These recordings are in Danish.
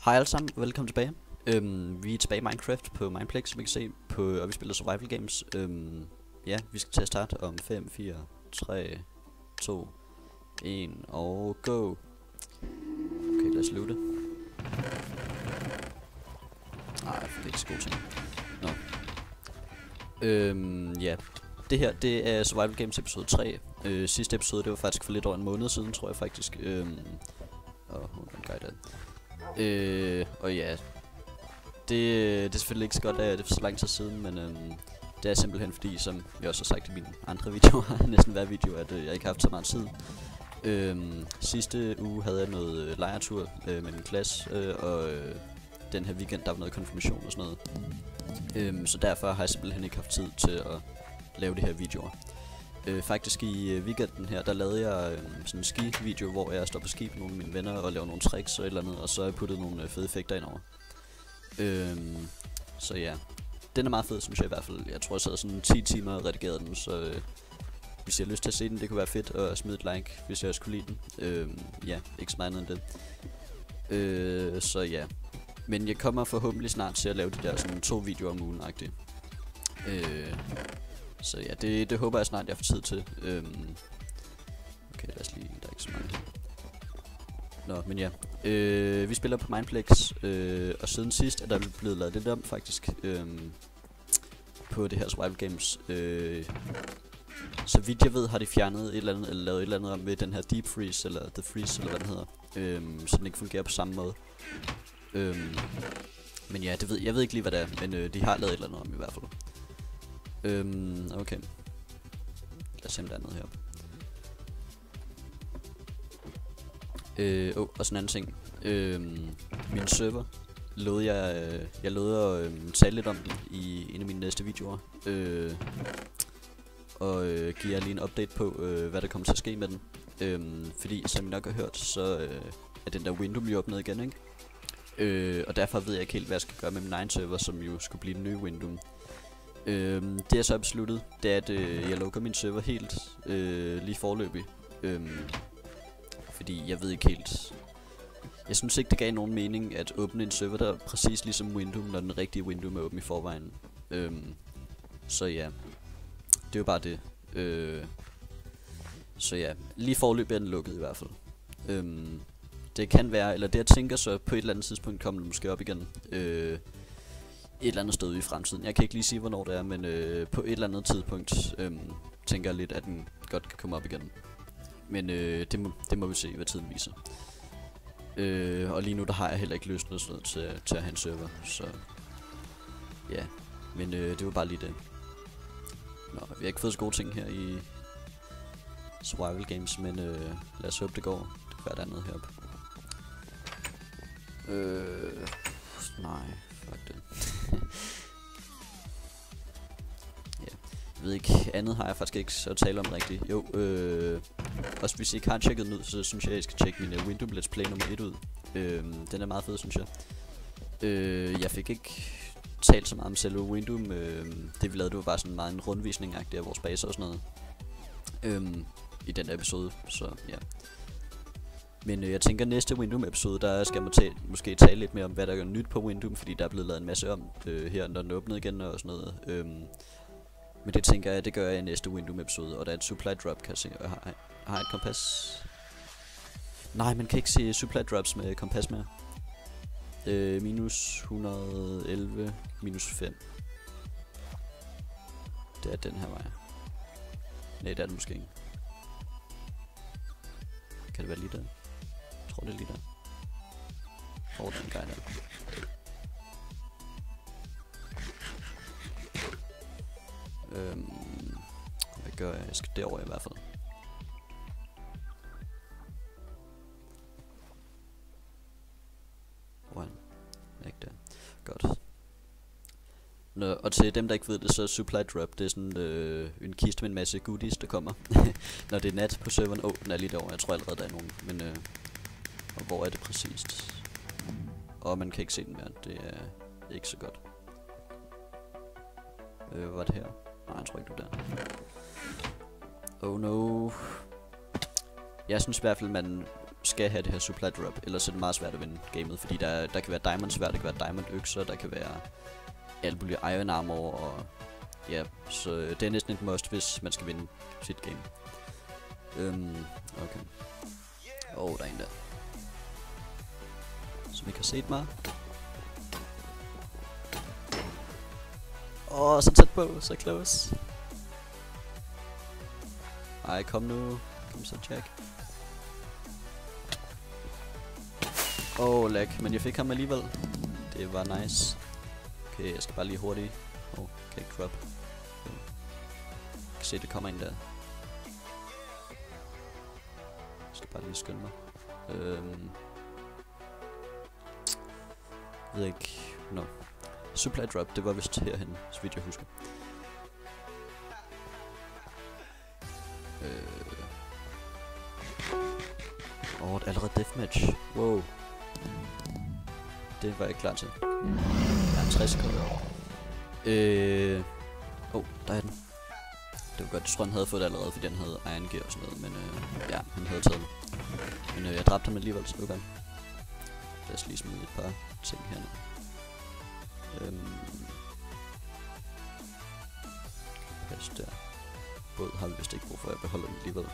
Hej alle sammen, velkommen tilbage. Vi er tilbage i Minecraft på Mineplex, som I kan se på, og vi spiller survival games. Ja, vi skal til at starte om 5, 4, 3, 2, 1 og go. Okay, lad os loote. Nej, det er ikke så god ting. Nå. Ja, det her, det er survival games episode 3. Sidste episode, det var faktisk for lidt over en måned siden, tror jeg faktisk. Og ja, det er selvfølgelig ikke så godt, at det er for så lang tid siden, men det er simpelthen fordi, som jeg også har sagt i mine andre videoer, næsten hver video, at jeg ikke har haft så meget tid. Sidste uge havde jeg noget lejretur med min klasse, og den her weekend der var noget konfirmation og sådan noget. Så derfor har jeg simpelthen ikke haft tid til at lave de her videoer. Faktisk i weekenden her, der lavede jeg sådan en ski-video, hvor jeg står på ski med nogle af mine venner og laver nogle tricks og et eller andet, og så har jeg puttet nogle fede effekter ind over. Så ja, den er meget fed, synes jeg i hvert fald. Jeg tror, jeg sad sådan 10 timer og redigerede den, så hvis jeg har lyst til at se den, det kunne være fedt at smide et like, hvis jeg også kunne lide den. Ja, ikke så meget andet end det. Så ja, men jeg kommer forhåbentlig snart til at lave de der sådan 2 videoer om ugen-agtigt. Så ja, det håber jeg snart, jeg får tid til. Okay, lad os lige, der er ikke så mange her. Nå, men ja. Vi spiller på Mineplex, og siden sidst er der blevet lavet lidt om, faktisk, på det her survival games. Så vidt jeg ved, har de fjernet et eller andet, eller lavet et eller andet om med den her deep freeze, eller the freeze, eller hvad den hedder. Så den ikke fungerer på samme måde. Men ja, jeg ved ikke lige, hvad det er, men de har lavet et eller andet om i hvert fald. Okay. Lad os se om der er noget heroppe. Og sådan en anden ting. Min server lovede jeg lovede at tale lidt om den i en af mine næste videoer. Og give jer lige en update på, hvad der kommer til at ske med den. Fordi, som I nok har hørt, så er den der window lige åbnet igen, ikke? Og derfor ved jeg ikke helt, hvad jeg skal gøre med min egen server, som jo skulle blive den nye window. Det jeg så har besluttet, det er, at jeg lukker min server helt lige forløbig. Fordi jeg ved ikke helt. Jeg synes ikke, det gav nogen mening at åbne en server, der er præcis ligesom window, når den rigtige window er åben i forvejen. Så ja, det er jo bare det. Så ja, lige forløbig er den lukket i hvert fald. Det kan være, eller det jeg tænker så, på et eller andet tidspunkt kommer den måske op igen. Et eller andet sted i fremtiden. Jeg kan ikke lige sige, hvornår det er, men på et eller andet tidspunkt tænker jeg lidt, at den godt kan komme op igen. Men det må vi se, hvad tiden viser. Og lige nu, der har jeg heller ikke lyst til at have en server, så ja. Men det var bare lige det. Nå, vi har ikke fået så gode ting her i survival games, men lad os håbe det går. Det kan være der andet heroppe. Nej, fuck det. Ja, jeg ved ikke, andet har jeg faktisk ikke at tale om rigtigt. Jo, også hvis I ikke har tjekket den ud, så synes jeg, I skal tjekke min Windows Let's Play nummer 1 ud. Den er meget fed, synes jeg. Jeg fik ikke talt så meget om selve Windows. Det vi lavede, det var bare sådan meget en rundvisning-agtig af vores base og sådan noget. I den der episode, så ja. Men jeg tænker, næste Windows-episode, der skal man måske tale lidt mere om, hvad der er nyt på Windows, fordi der er blevet lavet en masse om her, når den er åbnet igen og sådan noget. Men det tænker jeg, det gør jeg i næste Windows-episode, og der er et supply drop, kan jeg se. Jeg har et kompas. Nej, man kan ikke se supply drops med kompas mere. Minus 111, minus 5. Det er den her vej. Nej, det er den måske ikke. Kan det være lige der? Jeg tror det er lige der. Den guy der. Hvad gør jeg? Jeg skal derover i hvert fald. One. Ikke der. Godt. Nå, og til dem der ikke ved det, så supply drop, det er sådan en kiste med en masse goodies, der kommer når det er nat på serveren. Den er lige derovre. Jeg tror allerede der er nogen, men og hvor er det præcist? Og man kan ikke se den mere. Det er ikke så godt. Hvad var det her? Nej, jeg tror ikke du der. Oh no. Jeg synes i hvert fald, man skal have det her supply drop, ellers er det meget svært at vinde gamet, fordi der kan være diamond sværd, der kan være diamond økser, der kan være alt muligt iron armor, og ja, så det er næsten et must, hvis man skal vinde sit game. Okay. Der er en der, som ikke har set mig. Så tæt på, så close. Ej, kom nu. Kom så, Jack. Lag, men jeg fik ham alligevel. Det var nice. Okay, jeg skal bare lige hurtigt. Kan ikke drop. Jeg kan se, det kommer ind der. Jeg skal bare lige skynde mig. Jeg ved ikke. Supply drop, det var vist herhen, så vidt jeg husker. Det er allerede deathmatch. Wow. Det var jeg ikke klar til. Ja, 60 sekunder. Der er den. Det var godt, jeg tror han havde fået det allerede, fordi den havde iron gear og sådan noget, men ja, han havde taget den. Men jeg dræbte ham alligevel, så det var godt. Lad os lige smide et par ting hernede. Pas der. Båd har vi vist ikke brug for, at beholde den alligevel.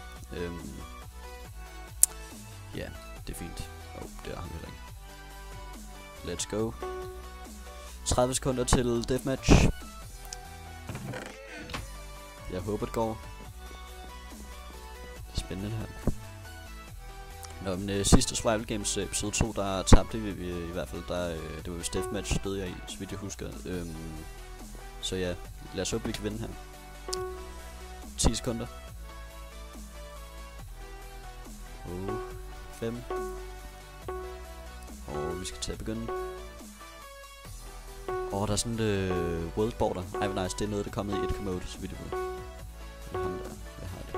Ja, det er fint. Det er han heller ikke. Let's go. 30 sekunder til deathmatch. Jeg håber det går. Det er spændende her. Men sidste Survival Games episode 2, der tabte vi i hvert fald. Det var jo deathmatch, døde jeg i, så vidt jeg husker. Så ja, lad os håbe, vi kan vinde her. 10 sekunder. 5. Vi skal til at begynde. Der er sådan et world border. Ej, hvor nice, det er noget, der er kommet i 1.8, så vidt jeg ved. Det er ham der, jeg har det.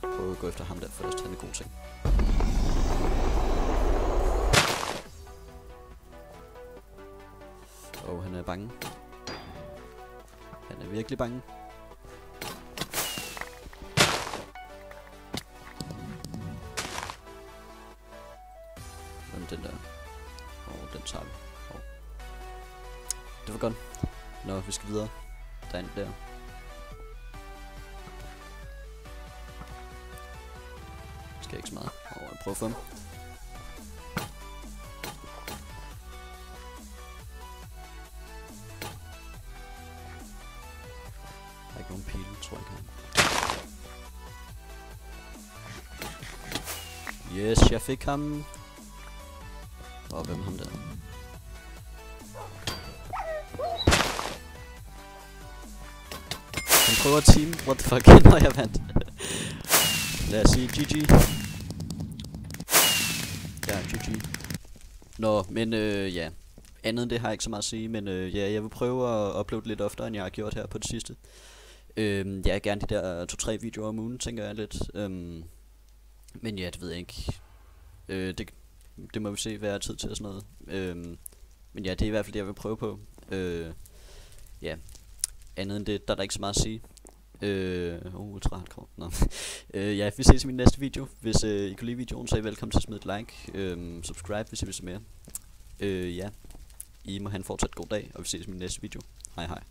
Prøv at gå efter ham der først, han er god ting. Han er bange. Han er virkelig bange. Den der. Den tager vi. Det var godt. Vi skal videre. Der er en der. Skal ikke så meget. Jeg prøver at få ham. Der er ikke nogen pile, tror jeg ikke. Yes, jeg fik ham. Hvem er ham der? Han prøver at team. What the fuck? Nå, jeg vandt. Lad os sige GG. Ja, GG. Men ja. Andet end det har jeg ikke så meget at sige. Men ja, jeg vil prøve at uploade lidt oftere, end jeg har gjort her på det sidste. Ja, gerne de der 2-3 videoer om ugen, tænker jeg lidt. Men ja, det ved jeg ikke. Det må vi se, hvad jeg har tid til og sådan noget. Men ja, det er i hvert fald det, jeg vil prøve på. Ja, andet end det, der er der ikke så meget at sige. Ultra hardcore. Ja, vi ses i min næste video. Hvis I kunne lide videoen, så er I velkommen til at smide et like. Subscribe, hvis I vil se mere. Ja, I må have en fortsat god dag, og vi ses i min næste video. Hej hej.